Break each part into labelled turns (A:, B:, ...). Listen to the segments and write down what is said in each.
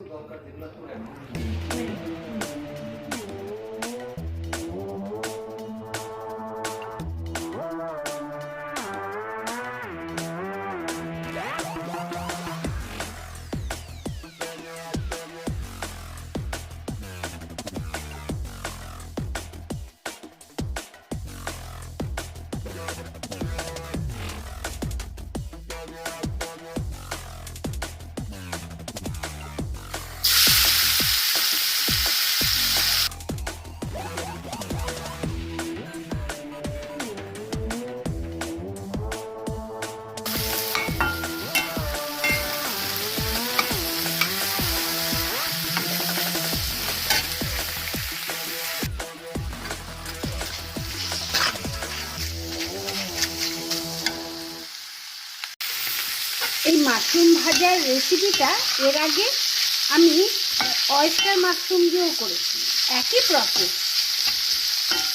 A: এই মাশরুম ভাজার রেসিপিটা এর আগে আমি অয়েস্টার মাশরুম দিয়েও করেছি, একই প্রসেস।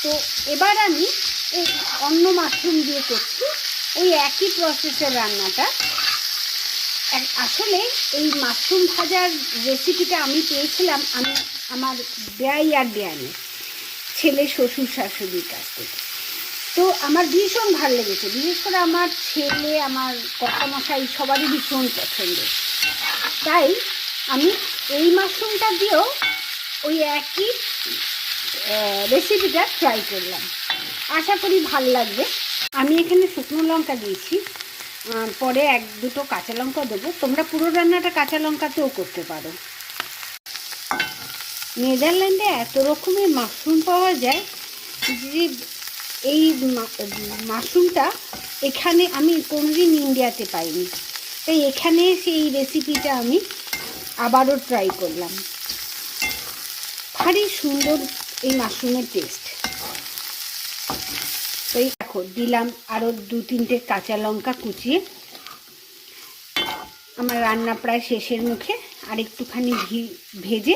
A: তো এবার আমি এই অন্য মাশরুম দিয়ে করছি, ওই একই প্রসেসের রান্নাটা। আসলে এই মাশরুম ভাজার রেসিপিটা আমি পেয়েছিলাম আমার বেয়াই আর বেয়ানি ছেলে শ্বশুর শাশুড়ির কাছ থেকে। তো আমার ভীষণ ভালো লেগেছে, বিশেষ করে আমার ছেলে, আমার কর্তামশাই সবারই ভীষণ পছন্দ। তাই আমি এই মাশরুমটা দিয়েও ওই একই রেসিপিটা ট্রাই করলাম, আশা করি ভালো লাগবে। আমি এখানে শুকনো লঙ্কা দিয়েছি, পরে 1-2 কাঁচা লঙ্কা দেবো। তোমরা পুরো রান্নাটা কাঁচা লঙ্কাতেও করতে পারো। নেদারল্যান্ডে এত রকমের মাশরুম পাওয়া যায় যে এই মাশরুমটা এখানে আমি কোনোদিন ইন্ডিয়াতে পাইনি, তাই এখানে এসে এই রেসিপিটা আমি আবারও ট্রাই করলাম। ভারী সুন্দর এই মাশরুমের টেস্ট। তো এই দেখো দিলাম আরও 2-3টে কাঁচা লঙ্কা কুচিয়ে। আমার রান্না প্রায় শেষের মুখে, আর একটুখানি ঘি ভেজে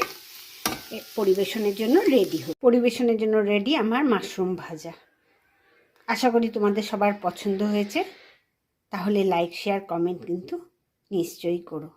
A: পরিবেশনের জন্য রেডি আমার মাশরুম ভাজা। আশা করি তোমাদের সবার পছন্দ হয়েছে। তাহলে লাইক, শেয়ার, কমেন্ট কিন্তু নিশ্চয়ই করো।